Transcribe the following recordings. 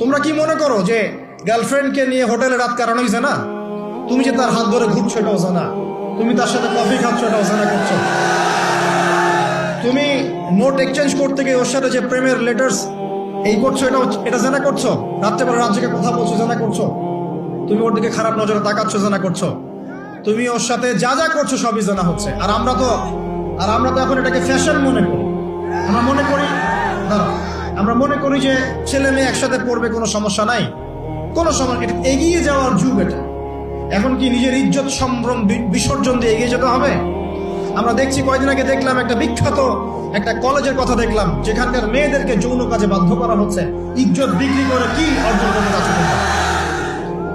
তোমরা কি মনে করো যে গার্লফ্রেন্ডকে নিয়ে হোটেলে রাত কাটানো হয়েছে না? তুমি যে তার হাত ধরে ঘুরছো এটাও জানা, তুমি তার সাথে কফি খাচ্ছ এটাও জানা করছো, তুমি নোট এক্সচেঞ্জ করতে গিয়ে ওর সাথে যে প্রেমের লেটার্স এই করছো এটা জানা করছো, রাত্রেবেলা রাত জেগে কথা বলছো জানা করছো, তুমি ওর দিকে খারাপ নজরে তাকাচ্ছ জানা করছো, তুমি ওর সাথে যা যা করছো সবই জানা হচ্ছে। আর আমরা তো এখন এটাকে ফ্যাশন মনে করি। আমরা মনে করি যে ছেলে মেয়ে একসাথে পড়বে, কোনো সমস্যা নাই, কোনো সমস্যা। এটা এগিয়ে যাওয়ার যুগ। এটা এখন কি নিজের ইজ্জত সম্ভ্রম বিসর্জন দিয়ে এগিয়ে যেতে হবে? আমরা দেখছি, কয়েকদিন আগে দেখলাম একটা বিখ্যাত একটা কলেজের কথা দেখলাম, যেখানকার মেয়েদেরকে যৌন কাজে বাধ্য করা হচ্ছে। ইজ্জত বিক্রি করে কি অর্জন করতে যাচ্ছ তোমরা?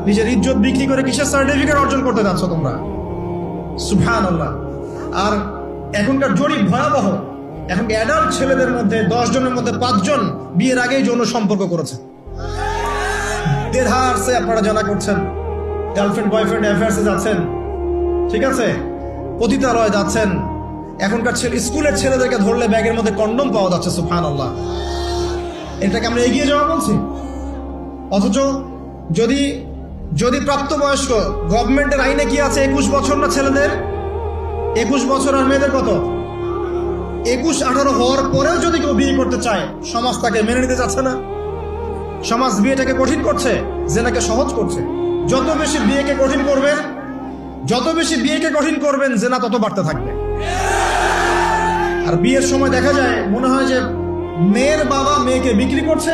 নিজের ইজ্জত বিক্রি করে কিসের সার্টিফিকেট অর্জন করতে যাচ্ছ তোমরা? সুবহানাল্লাহ। আর এখনকার জরিপ ভয়াবহ। এখন অ্যাডাল্ট ছেলেদের মধ্যে 10 জনের মধ্যে 5 জন বিয়ের আগেই যৌন সম্পর্ক করেছে। দেধারসে আপনারা জানা করছেন, গার্লফ্রেন্ড বয়ফ্রেন্ড অ্যাফেয়ার্সে যাচ্ছেন, ঠিক আছে, পতিতালয়ে যাচ্ছেন। এখনকার স্কুলের ছেলেদেরকে ধরলে ব্যাগের মধ্যে কন্ডম পাওয়া যাচ্ছে। সুবহানাল্লাহ। এটাকে আমরা এগিয়ে যাওয়া বলছি। অথচ যদি প্রাপ্তবয়স্ক, গভর্নমেন্টের আইনে কি আছে, 21 বছর না ছেলেদের? 21 বছর। আর মেয়েদের কত? 21-18 হওয়ার পরেও যদি কেউ বিয়ে করতে চায়, সমাজ তাকে মেনে নিতে চাচ্ছে না। সমাজ বিয়েটাকে কঠিন করছে, জেনাকে সহজ করছে। যত বেশি বিয়েকে কঠিন করবেন জেনা তত বাড়তে থাকবে। আর বিয়ের সময় দেখা যায়, মনে হয় যে মেয়ের বাবা মেয়েকে বিক্রি করছে,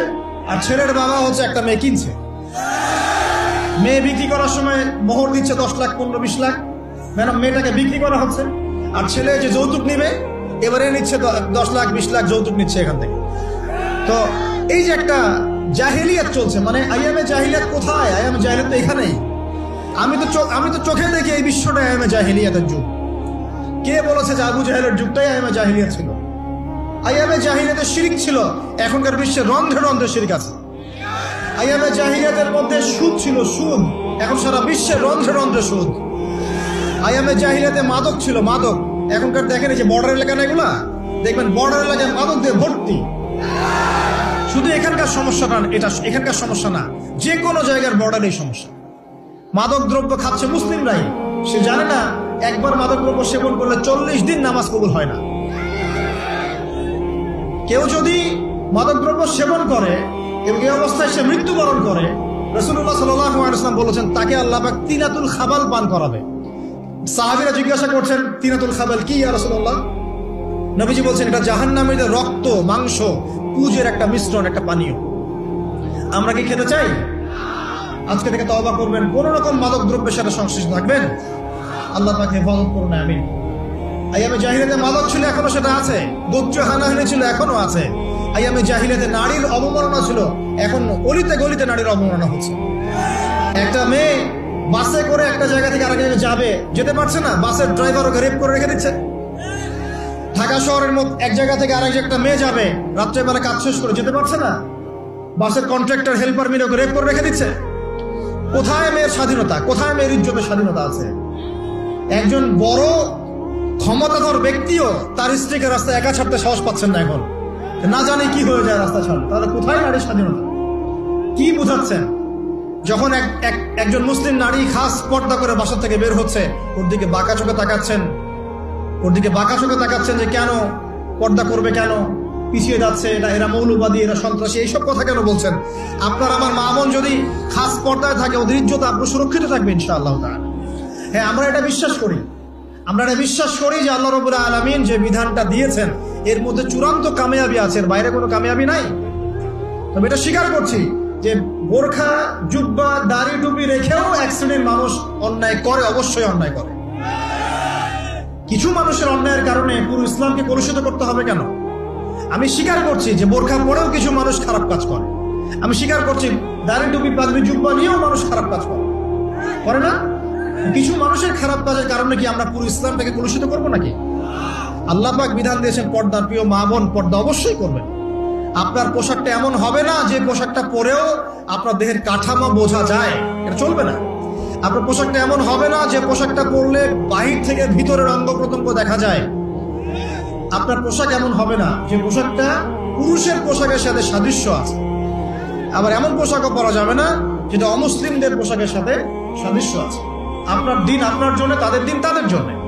আর ছেলের বাবা হচ্ছে একটা মেয়ে কিনছে। মেয়ে বিক্রি করার সময় মোহর দিচ্ছে 10 লাখ, 15-20 লাখ, ম্যাডাম মেয়েটাকে বিক্রি করা হচ্ছে। আর ছেলে যে যৌতুক নিবে এবারে নিচ্ছে 10 লাখ 20 লাখ যৌতুক নিচ্ছে এখান থেকে। তো এই যে একটা জাহিলিয়াত চলছে, মানে আইয়ামে জাহিলিয়াত কোথায়? আইয়ামে জাহিলিয়াত তো এখানেই। আমি তো চোখে দেখি এই বিশ্বটা আইয়ামে জাহিলিয়াতের যুগ। কে বলেছে যে আবু জাহেলের যুগটাই আইয়ামে জাহিলিয়াত ছিল? আইয়ামে জাহিলিয়াতের শিরক ছিল, এখনকার বিশ্বে রন্ধ্রে রন্ধ্রে শিরক আছে। আইয়ামে জাহিলিয়াতের মধ্যে সুদ ছিল, সুদ, এখন সারা বিশ্বে রন্ধ্রে রন্ধ্রে সুদ। আইয়ামে জাহিলিয়াতে মাদক ছিল, মাদক, এখনকার দেখেন এই যে বর্ডার এলাকা না, এগুলা দেখবেন বর্ডার এলাকায় মাদক দিয়ে ভর্তি। শুধু এখানকার সমস্যাটা এটা, এখানকার সমস্যা না, যে কোনো জায়গার বর্ডারেই সমস্যা। মাদক দ্রব্য খাচ্ছে মুসলিমরাই। সে জানে না একবার মাদক দ্রব্য সেবন করলে 40 দিন নামাজ কবুল হয় না। কেউ যদি মাদক দ্রব্য সেবন করে এবং এই অবস্থায় সে মৃত্যুবরণ করে, রাসূলুল্লাহ সাল্লাল্লাহু আলাইহি ওয়াসাল্লাম বলেছেন তাকে আল্লাহ পাক তিনাতুল খাবাল পান করাবে। সাহাবীরা জিজ্ঞাসা করছেন, তিনাতুল খাবাল কি ইয়া রাসূলুল্লাহ? নবীজি বলছেন, এটা জাহান্নামীদের রক্ত, মাংস, পুজের একটা মিশ্রণ, একটা পানীয়। আমরা কি খেতে চাই? আজকে থেকে তওবা করবেন, কোন রকম মাদক দ্রব্যের সাথে সংশ্লিষ্ট থাকবেন। আল্লাহ পাক হেফাজত করুন, আমিন। আইয়ামে জাহিলিয়াতে মাদক ছিল, এখনো সেটা আছে। গোত্র হানাহানি ছিল, এখনো আছে। আইয়ামে জাহিলিয়াতে নারীর অবমাননা ছিল, এখন অলিতে গলিতে নারীর অবমাননা হচ্ছে। একটা মেয়ে বাসে করে একটা জায়গা থেকে আরেক জায়গায় যেতে পারছে না, বাসের ড্রাইভার ওকে রেপ করে রেখে দিচ্ছে। ঢাকা শহরের মধ্যে এক জায়গা থেকে আরেক একটা মেয়ে যাবে, রাত্রেবেলা কাজ শেষ করে যেতে পারছে না, বাসের কন্ট্রাক্টর হেল্পার মিলে ওকে রেপ করে রেখে দিচ্ছে। কোথায় মেয়ের স্বাধীনতা? কোথায় মেয়ের ইজ্জতের স্বাধীনতা আছে? একজন বড় ক্ষমতাধর ব্যক্তিও তার স্ত্রীকে রাস্তায় একা ছাড়তে সাহস পাচ্ছেন না। এখন না জানি কি হয়ে যায় রাস্তা ছাড়, তাহলে কোথায় নারীর স্বাধীনতা? কি বুঝাচ্ছেন? যখন একজন মুসলিম নারী খাস পর্দা করে বাসা থেকে বের হচ্ছে, ওর দিকে বাঁকা চোখে তাকাচ্ছেন যে কেন পর্দা করবে, কেন পিছিয়ে যাচ্ছে, এরা মৌলবাদী, এরা সন্ত্রাসী, এইসব কথা কেন বলছেন? আপনার আমার মা বোন যদি খাস পর্দায় থাকে, ওদের ইজ্জত আপনার সুরক্ষিত থাকবে ইনশাআল্লাহ তাআলা। হ্যাঁ, আমরা এটা বিশ্বাস করি যে আল্লাহ রাব্বুল আলামিন যে বিধানটা দিয়েছেন এর মধ্যে চূড়ান্ত কামিয়াবি আছে, এর বাইরে কোনো কামিয়াবি নাই। তবে এটা স্বীকার করছি যে বোরখা, জুব্বা, দাড়ি টুপি রেখেও এক শ্রেণীর মানুষ অন্যায় করে, অবশ্যই অন্যায় করে। কিছু মানুষের অন্যায়ের কারণে পুরো ইসলামকে কলুষিত করতে হবে কেন? আমি স্বীকার করছি যে বোরখা পরেও কিছু মানুষ খারাপ কাজ করে। আমি স্বীকার করছি দাড়ি টুপি পাগড়ি জুব্বা নিয়েও মানুষ খারাপ কাজ করে না? কিছু মানুষের খারাপ কাজের কারণে কি আমরা পুরো ইসলামটাকে কলুষিত করবো নাকি? আল্লাহ পাক বিধান দিয়েছেন পর্দা। প্রিয় মা বোন, পর্দা অবশ্যই করবেন। আপনার পোশাকটা এমন হবে না যে পোশাকটা পরেও আপনার দেহের কাঠামো বোঝা যায়, এটা চলবে না। আপনার পোশাকটা এমন হবে না যে পোশাকটা পরলে বাহির থেকে ভিতরের অঙ্গ প্রত্যঙ্গ দেখা যায়। আপনার পোশাক এমন হবে না যে পোশাকটা পুরুষের পোশাকের সাথে সাদৃশ্য আছে। আবার এমন পোশাকও পরা যাবে না যেটা অমুসলিমদের পোশাকের সাথে সাদৃশ্য আছে। আপনার দিন আপনার জন্য, তাদের দিন তাদের জন্য।